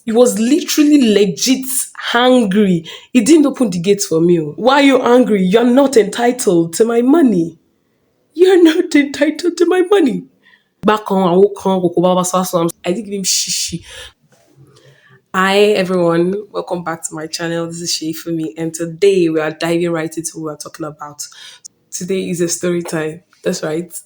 He was literally legit hungry. He didn't open the gate for me. Why are you angry? You're not entitled to my money. You're not entitled to my money. Back on, I didn't give him shishi. Hi everyone, welcome back to my channel. This is Shay for me, and today we are diving right into what we're talking about. Today is a story time. That's right,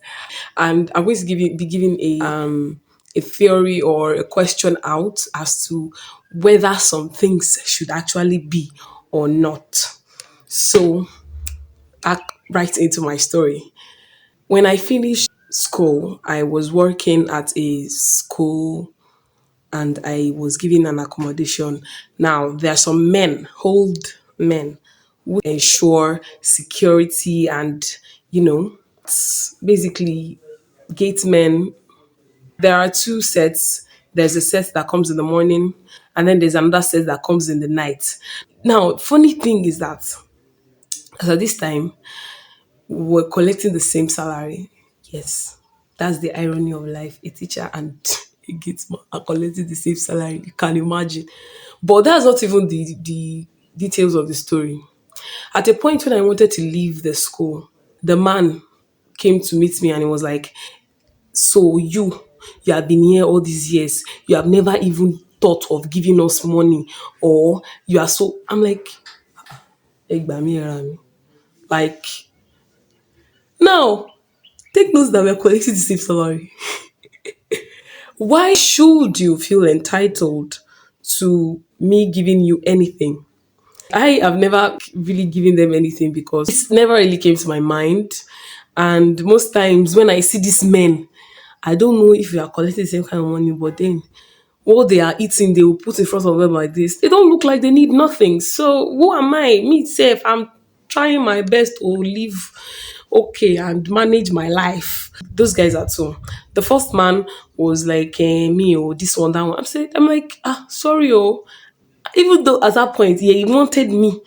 and I'm going to be giving a theory or a question out as to whether some things should actually be or not. So, back right into my story. When I finished school, I was working at a school and I was given an accommodation. Now, there are some men, old men, who ensure security and, it's basically gate men. There are two sets. There's a set that comes in the morning, and then there's another set that comes in the night. Now, funny thing is that as at this time, we're collecting the same salary. Yes, that's the irony of life. A teacher and a gateman are collecting the same salary. You can imagine. But that's not even the details of the story. At a point when I wanted to leave the school, the man came to meet me and he was like, so you have been here all these years. You have never even thought of giving us money, or you are so. I'm like, "Egba mi era mi." Like, now take notes that we're collecting the same salary. Why should you feel entitled to me giving you anything? I have never really given them anything because it never really came to my mind. And most times when I see these men, I don't know if we are collecting the same kind of money, but then what they are eating, they will put in front of them like this. They don't look like they need nothing. So who am I? Me safe. I'm trying my best to live okay and manage my life. Those guys are too. The first man was like me or this one, that one. I'm like, sorry, oh. Even though at that point, yeah, he wanted me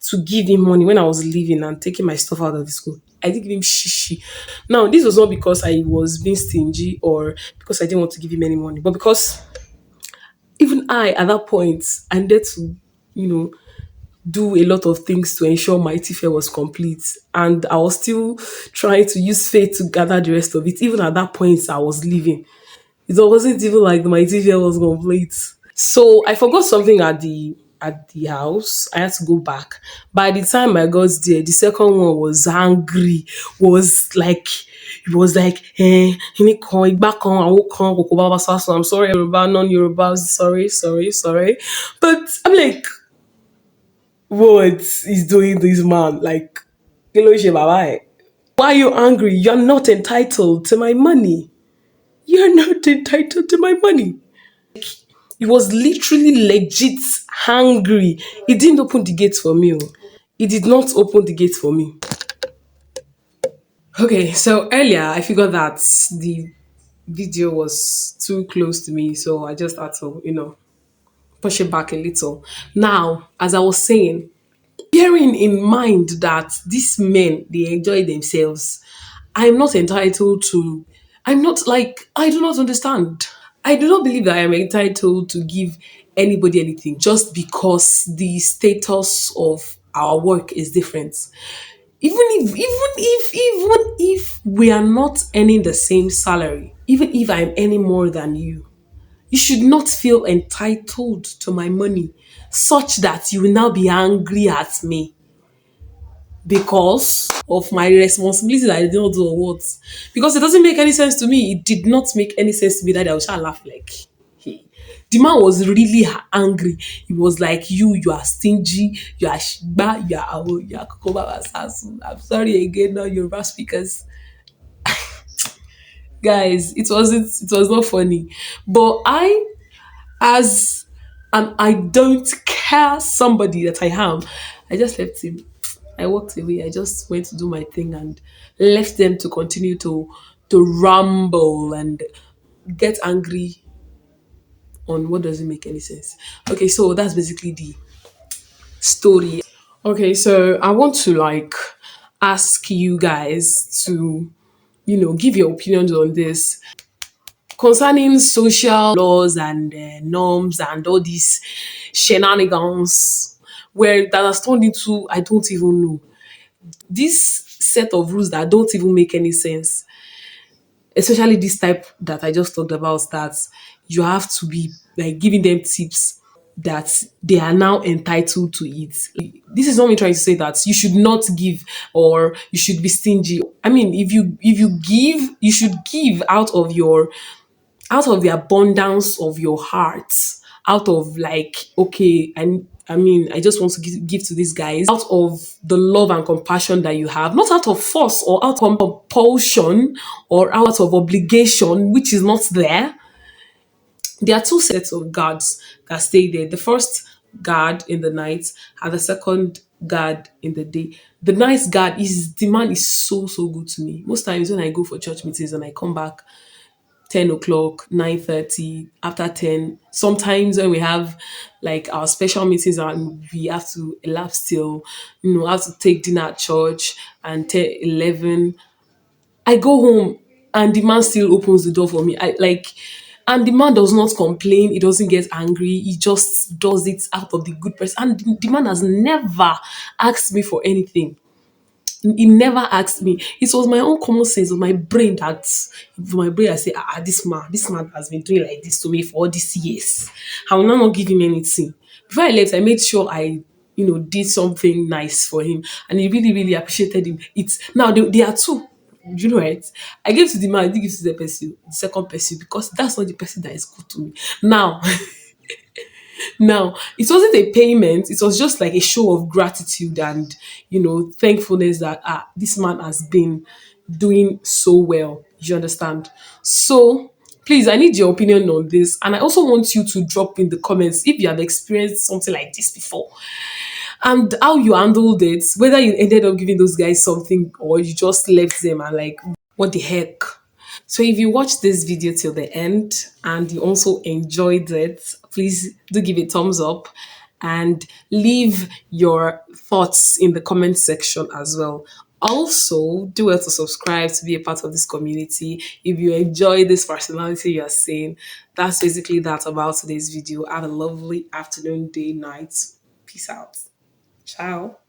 to give him money when I was leaving and taking my stuff out of the school. I did give him shishi. Now, this was not because I was being stingy or because I didn't want to give him any money, but because even I, at that point, I needed to, you know, do a lot of things to ensure my TFL was complete. And I was still trying to use faith to gather the rest of it. Even at that point, I was leaving. It wasn't even like my TFL was complete. So I forgot something at the house. I had to go back. By the time I got there, the second one was angry. Was like, "Èmi kan, ìgbà kan, àwo kan, kòkó bàbá sásùn." I'm sorry, Yoruba, non-Yoruba, sorry. But I'm like, what is doing this man? Like, kí ló ṣe bàbá ẹ̀? Why are you angry? You're not entitled to my money. You're not entitled to my money. He was literally legit hungry. He didn't open the gate for me. Oh. He did not open the gate for me. Okay, so earlier I figured that the video was too close to me, so I just had to, push it back a little. Now, as I was saying, bearing in mind that these men they enjoy themselves, I'm not entitled to. I'm not like I do not understand. I do not believe that I am entitled to give anybody anything just because the status of our work is different. Even if we are not earning the same salary, even if I'm earning more than you should not feel entitled to my money such that you will now be angry at me because of my responsibility that I did not do or what. Because it doesn't make any sense to me. It did not make any sense to me that I was trying to laugh like, hey. The man was really angry. He was like, you are stingy, you are shiba, you are awo, you are kokoba wasasu. I'm sorry again, now Yoruba speakers. Guys, it was not funny. But as I don't care somebody that I am, I just left him. I walked away. I just went to do my thing and left them to continue to ramble and get angry on what doesn't make any sense. Okay, so that's basically the story. Okay, so I want to like ask you guys to give your opinions on this. concerning social laws and norms and all these shenanigans where that has turned into I don't even know this set of rules that don't even make any sense, especially this type that I just talked about, that you have to be like giving them tips that they are now entitled to it. This is not me trying to say that you should not give or you should be stingy. I mean, if you give, you should give out of the abundance of your heart, out of like, okay, and I mean, I just want to give to these guys out of the love and compassion that you have, not out of force or out of compulsion or out of obligation, which is not there. There are two sets of guards that stay there. The first guard in the night and the second guard in the day. The night guard is the man is so good to me. Most times when I go for church meetings and I come back 10 o'clock, 9:30, after 10. Sometimes when we have like our special meetings and we have to elapse till, have to take dinner at church and 10, 11. I go home and the man still opens the door for me. And the man does not complain. He doesn't get angry. He just does it out of the good person. And the man has never asked me for anything. He never asked me. It was my own common sense of my brain that my brain I say, this man has been doing like this to me for all these years. I will now not give him anything. Before I left, I made sure I did something nice for him, and he really, really appreciated him. It's now there are two. You know, right? I gave to the man, I didn't give to the second person, because that's not the person that is good to me. Now, now, it wasn't a payment, it was just like a show of gratitude and, thankfulness that this man has been doing so well. You understand? So, please, I need your opinion on this. And I also want you to drop in the comments if you have experienced something like this before and how you handled it, whether you ended up giving those guys something or you just left them and like, what the heck? So if you watched this video till the end and you also enjoyed it, please do give it a thumbs up and leave your thoughts in the comment section as well. Also, do well to subscribe to be a part of this community. If you enjoy this personality you are seeing, that's basically that about today's video. Have a lovely afternoon, day, night. Peace out. Ciao.